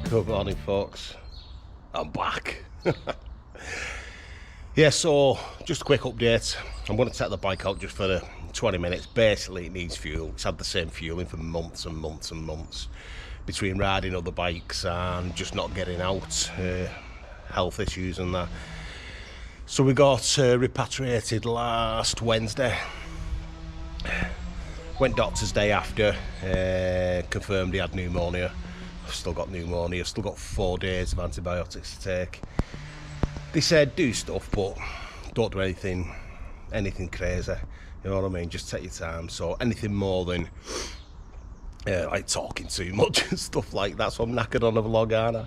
Good morning, folks. I'm back. Yeah, so just a quick update. I'm going to take the bike out just for 20 minutes. Basically, it needs fuel. It's had the same fueling for months and months and months between riding other bikes and just not getting out. Health issues and that. So we got repatriated last Wednesday. Went doctor's day after. Confirmed he had pneumonia. I've still got pneumonia, still got 4 days of antibiotics to take. They said do stuff, but don't do anything crazy. You know what I mean? Just take your time. So anything more than like talking too much and stuff like that. So I'm knackered on a vlog, aren't I?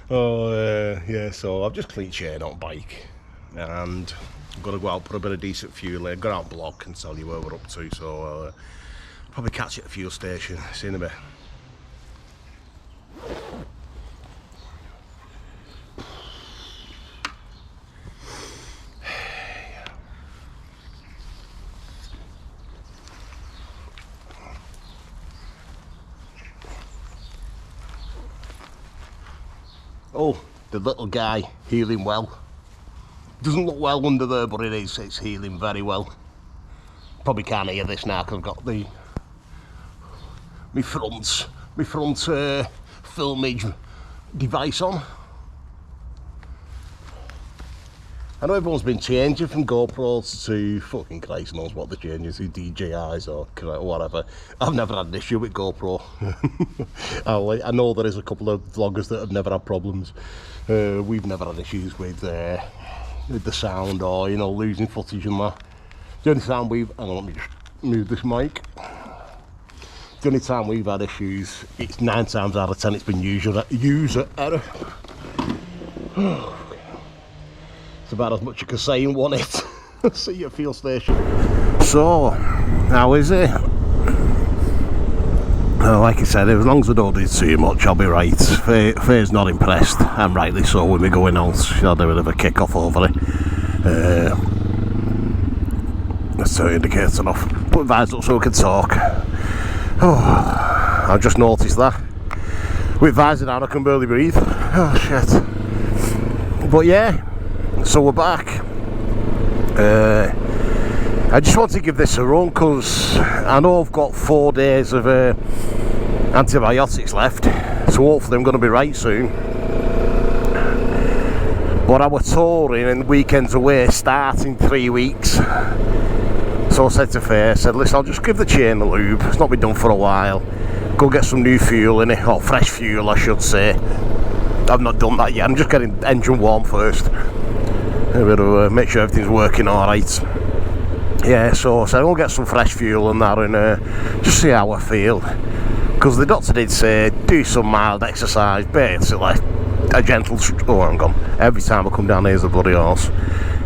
Oh yeah. So I've just clichéed on bike, and I'm gonna go out, put a bit of decent fuel in, go out and block and tell you where we're up to. So I'll probably catch you at the fuel station. See you in a bit. Oh, the little guy healing well. Doesn't look well under there, but it's healing very well. Probably can't hear this now because I've got the my front filmage device on. I know everyone's been changing from GoPros to fucking Christ knows what the changes to DJIs or whatever. I've never had an issue with GoPro. I know there is a couple of vloggers that have never had problems. We've never had issues with the sound or, you know, losing footage and that. The only time hang on, let me just move this mic. The only time we've had issues, it's 9 times out of 10 it's been user error. It's about as much you can say in one hit. See you at fuel station. So, how is it? Like I said, as long as I don't do too much, I'll be right. Faye's not impressed, and rightly so, with me going out. She had a bit of a kick off over it. Let's turn the indicator off. Put the visor up so we can talk. Oh, I've just noticed that. With visor down, I can barely breathe. Oh, shit. But yeah. So we're back. I just want to give this a run because I know I've got 4 days of antibiotics left, so hopefully I'm going to be right soon. But I was touring and weekends away start in 3 weeks. So I said to Faye, I said, listen, I'll just give the chain a lube. It's not been done for a while. Go get some new fuel in it, or fresh fuel I should say. I've not done that yet. I'm just getting the engine warm first. Make sure everything's working alright. Yeah, so I said I'll get some fresh fuel and that and just see how I feel. Because the doctor did say do some mild exercise, basically a gentle hang on. Every time I come down here's a bloody horse.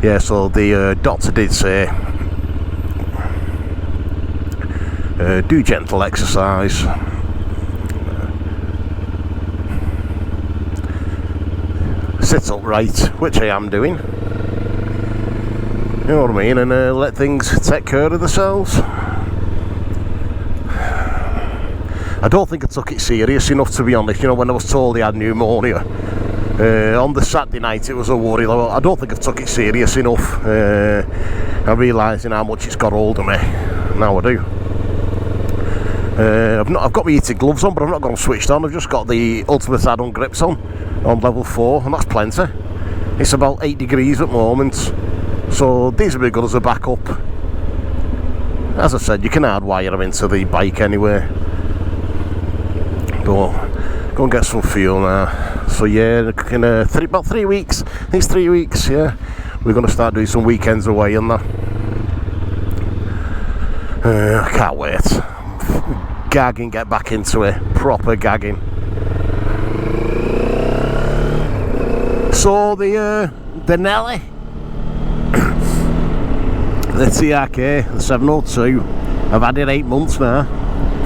Yeah, so the doctor did say do gentle exercise. Sit upright, which I am doing. You know what I mean, and let things take care of themselves. I don't think I took it serious enough, to be honest. You know, when I was told he had pneumonia on the Saturday night, it was a worry. I don't think I took it serious enough. I'm realising how much it's got hold of me. Now I do. I've got my heated gloves on, but I've not got them switched on. I've just got the ultimate add-on grips on level 4, and that's plenty. It's about 8 degrees at the moment. So these will be good as a backup. As I said, you can hardwire them into the bike anyway. Go and get some fuel now. So yeah, in about 3 weeks. I think it's 3 weeks. Yeah, we're going to start doing some weekends away and that. I can't wait. Gagging, get back into it. Proper gagging. So the Benelli. The TRK702, I've had it 8 months now.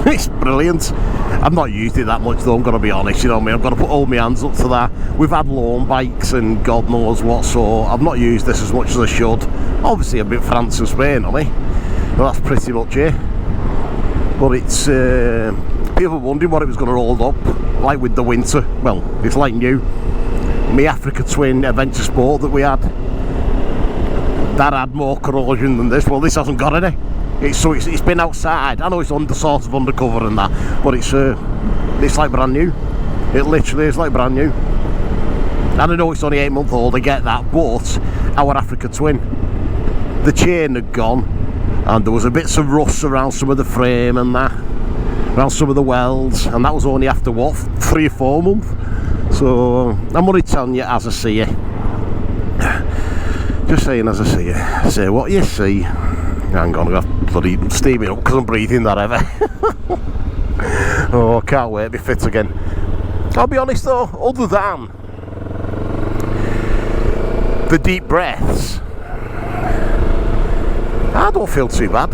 It's brilliant. I've not used it that much though, I'm going to be honest, you know what I mean. I've got to put all my hands up to that. We've had loan bikes and God knows what, so I've not used this as much as I should. Obviously a bit France and Spain on it, but that's pretty much it. But it's people were wondering what it was going to hold up like with the winter. Well, it's like new. My Africa Twin adventure sport that we had, that had more corrosion than this. Well, this hasn't got any. It's been outside. I know it's sort of undercover and that, but it's like brand new. It literally is like brand new. And I know it's only 8 months old, I get that, but our Africa Twin, the chain had gone, and there was a bits of rust around some of the frame and that, around some of the welds, and that was only after what, 3 or 4 months. So I'm only telling you as I see you. Just saying as I see you. Say what you see. Hang on, I've got bloody steaming up because I'm breathing that ever. Oh, I can't wait to be fit again. I'll be honest though, other than the deep breaths, I don't feel too bad.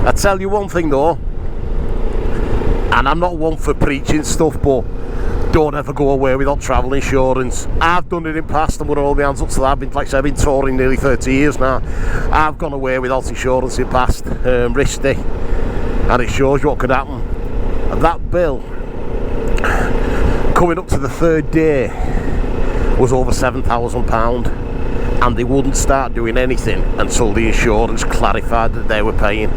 I tell you one thing though, and I'm not one for preaching stuff, but don't ever go away without travel insurance. I've done it in the past and would hold my hands up to that. I've been touring nearly 30 years now. I've gone away without insurance in the past, risky, and it shows you what could happen. And that bill, coming up to the 3rd day, was over £7,000, and they wouldn't start doing anything until the insurance clarified that they were paying.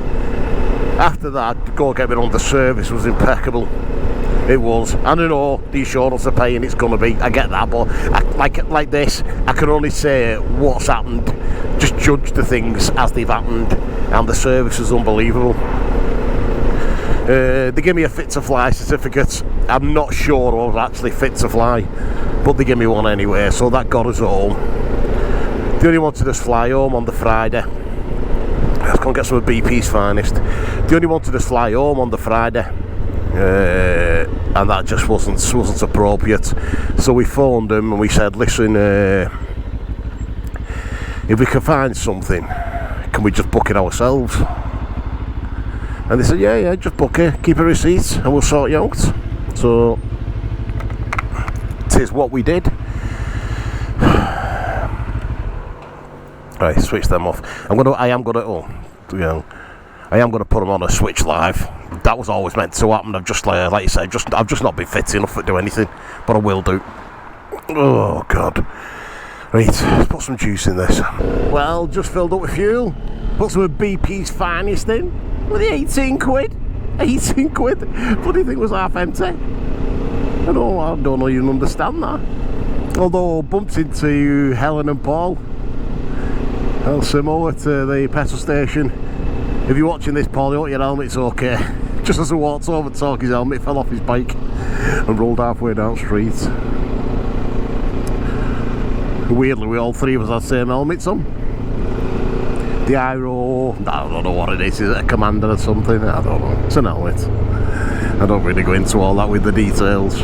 After that, go get me on, the service was impeccable. It was. I don't know, the insurance are paying, it's going to be, I get that, but like this, I can only say what's happened, just judge the things as they've happened, and the service is unbelievable. They give me a fit to fly certificate. I'm not sure I was actually fit to fly, but they give me one anyway, so that got us home. They only wanted us fly home on the Friday. Let's go and get some of BP's finest. They only wanted us fly home on the Friday, and that just wasn't appropriate. So we phoned them and we said, listen, if we can find something, can we just book it ourselves? And they said, yeah, just book it, keep a receipt, and we'll sort you out. So, it is what we did. Right, switch them off. I am gonna put them on a switch live. That was always meant to happen. I've just, like you said, I've just not been fit enough to do anything, but I will do. Oh God. Right, let's put some juice in this. Well, just filled up with fuel. Put some of BP's finest in. With the 18 quid. 18 quid. Bloody thing was half empty. I don't know you understand that. Although bumped into Helen and Paul El Simo at the petrol station. If you're watching this, Paul, you want your helmet's okay. Just as I walked over to talk, his helmet fell off his bike and rolled halfway down the street. Weirdly, we all three of us had the same helmets on. The Aero, I don't know what it is it a Commander or something? I don't know, it's an helmet. I don't really go into all that with the details.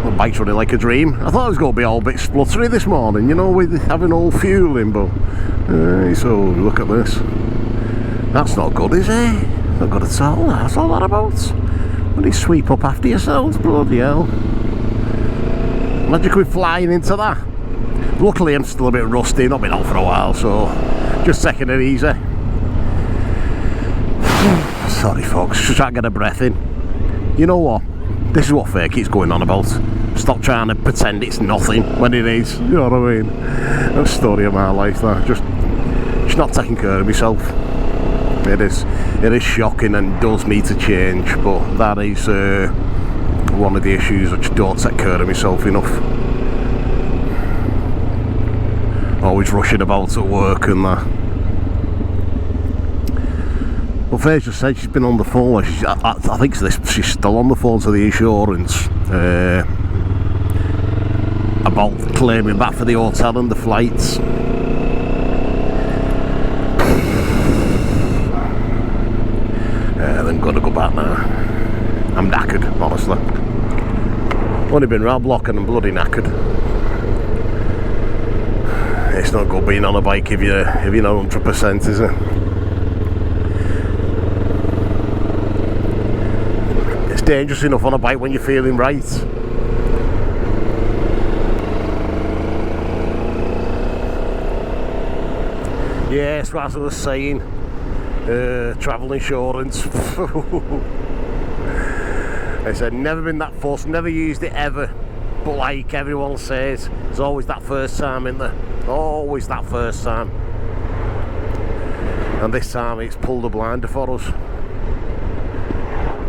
The bike's running like a dream. I thought it was going to be all a bit spluttery this morning, you know, with having all fuel in, but so look at this. That's not good, is it? Not good at all, that's all that about. When you sweep up after yourselves, bloody hell. Imagine going flying into that. Luckily I'm still a bit rusty, not been out for a while, so just taking it easy. Sorry folks, just trying to get a breath in. You know what? This is what Faye keeps going on about. Stop trying to pretend it's nothing when it is, you know what I mean? That's the story of my life, that. Just not taking care of myself. It is shocking and does need to change, but that is one of the issues. I just don't take care of myself enough. Always rushing about at work and that. Well, Faye just said she's been on the phone. I think she's still on the phone to the insurance about claiming back for the hotel and the flights. I'm going to go back now. I'm knackered, honestly. Only been round block and I'm bloody knackered. It's not good being on a bike if you're not 100%, is it? It's dangerous enough on a bike when you're feeling right. Yes, as I was saying, travel insurance. I said, never been that fussed, never used it ever. But like everyone says, there's always that first time, isn't there? Always that first time. And this time it's pulled a blinder for us.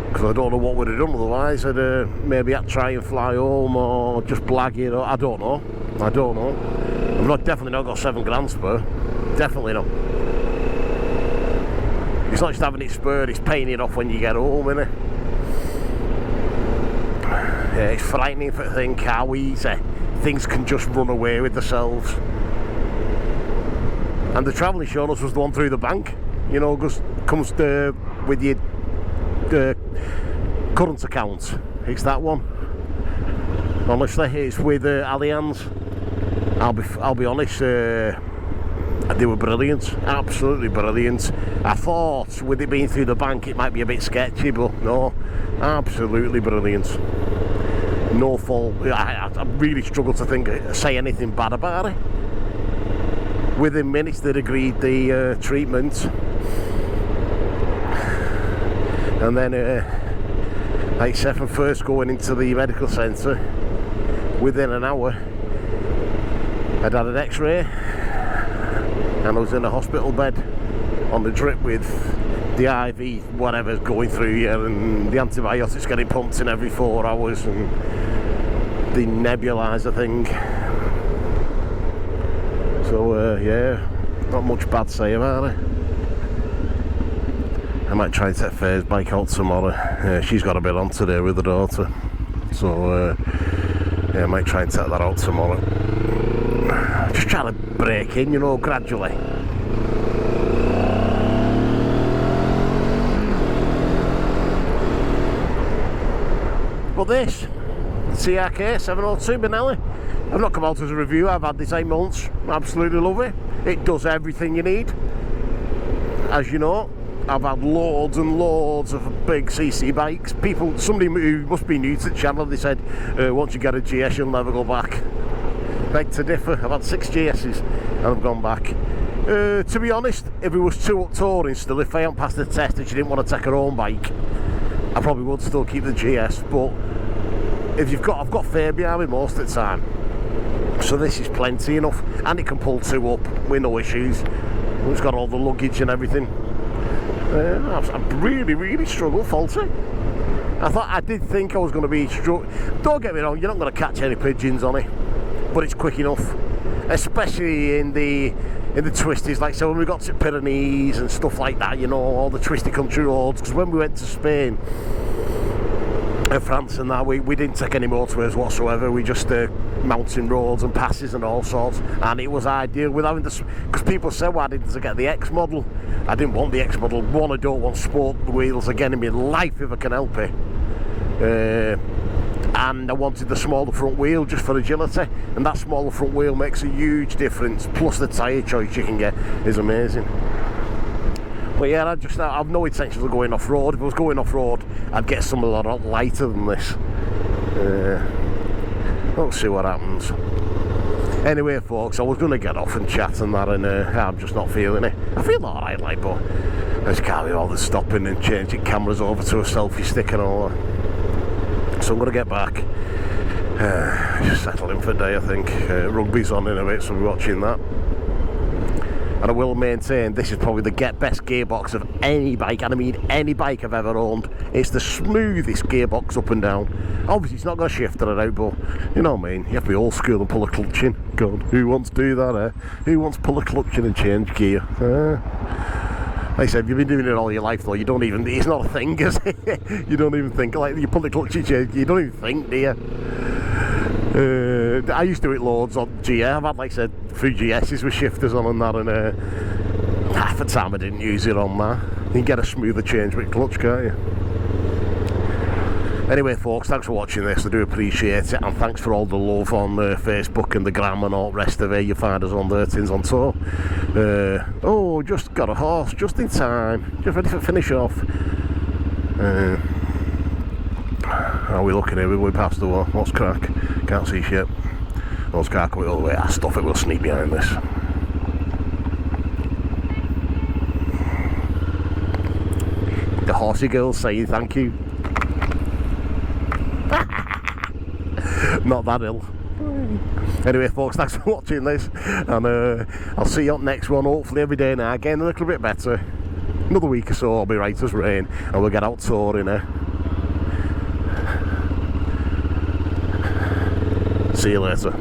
Because I don't know what we'd have done otherwise. I'd maybe had to try and fly home or just blag it, or I don't know. I've definitely not got 7 grand spare. Definitely not. It's not just having it spurred, it's paying it off when you get home, innit? Yeah, it's frightening to think how easy things can just run away with themselves. And the travel insurance was the one through the bank, you know, comes with your current account. It's that one. Honestly, it's with Allianz. I'll be honest. They were brilliant, absolutely brilliant. I thought with it being through the bank it might be a bit sketchy, but no, absolutely brilliant. No fault. I really struggle to say anything bad about it. Within minutes they'd agreed the treatment, and then like I said, from first going into the medical centre, within an hour I'd had an x-ray and I was in a hospital bed on the drip with the IV, whatever's going through you, and the antibiotics getting pumped in every 4 hours, and the nebulizer thing. So yeah, not much bad to say about it. I might try and take Faye's bike out tomorrow. She's got a bit on today with her daughter, so yeah, I might try and take that out tomorrow. Just trying to break in, you know, gradually. But this TRK702 Benelli, I've not come out as a review. I've had this 8 months. Absolutely love it. It does everything you need. As you know, I've had loads and loads of big CC bikes. Somebody who must be new to the channel, they said, once you get a GS, you'll never go back. Beg to differ. I've had 6 GS's and I've gone back. To be honest, if it was 2 up touring still, if I hadn't passed the test and she didn't want to take her own bike, I probably would still keep the GS. But if I've got Faye behind me most of the time, so this is plenty enough, and it can pull 2 up with no issues. It's got all the luggage and everything. I've really struggled faulty. I did think I was going to be don't get me wrong, you're not going to catch any pigeons on it, but it's quick enough, especially in the twisties. Like so when we got to Pyrenees and stuff like that, you know, all the twisty country roads. Because when we went to Spain and France and that, we didn't take any motorways whatsoever. We just mountain roads and passes and all sorts, and it was ideal with having this. Because people said, why didn't I get the X model? I didn't want the X model. One, I don't want sport wheels again in my life if I can help it. And I wanted the smaller front wheel just for agility, and that smaller front wheel makes a huge difference. Plus the tyre choice you can get is amazing. But yeah, I've no intentions of going off-road. If I was going off-road, I'd get something a lot lighter than this. We'll see what happens. Anyway, folks, I was going to get off and chat and that, and I'm just not feeling it. I feel alright, like, but I just can't be all the stopping and changing cameras over to a selfie stick and all that. So I'm going to get back. Just settle in for the day, I think. Rugby's on in a bit, so we're watching that. And I will maintain this is probably the best gearbox of any bike, and I mean any bike I've ever owned. It's the smoothest gearbox up and down. Obviously it's not got a shifter it out, but you know what I mean, you have to be old school and pull a clutch in. God, who wants to do that, eh? Who wants to pull a clutch in and change gear? Like I said, you've been doing it all your life though, you don't even, it's not a thing, is it? You don't even think, like, you pull the clutch and change gear, you don't even think, do you? I used to do it loads on GS. I've had, like I said, 3 GS's with shifters on and that, and half the time I didn't use it on that. You can get a smoother change with clutch, can't you? Anyway, folks, thanks for watching this. I do appreciate it, and thanks for all the love on Facebook and the gram and all the rest of it. You find us on there, Tins on Tour. Oh, just got a horse, just in time, just ready to finish off. How are we looking here? We're past the wall. What's crack? Can't see shit. What's crack? We're all the way. Stuff it will sneak behind this. horsey girls saying thank you. Not that ill. Anyway folks, thanks for watching this, and I'll see you on next one, hopefully every day now, getting a little bit better. Another week or so I'll be right as rain and we'll get out touring. See you later.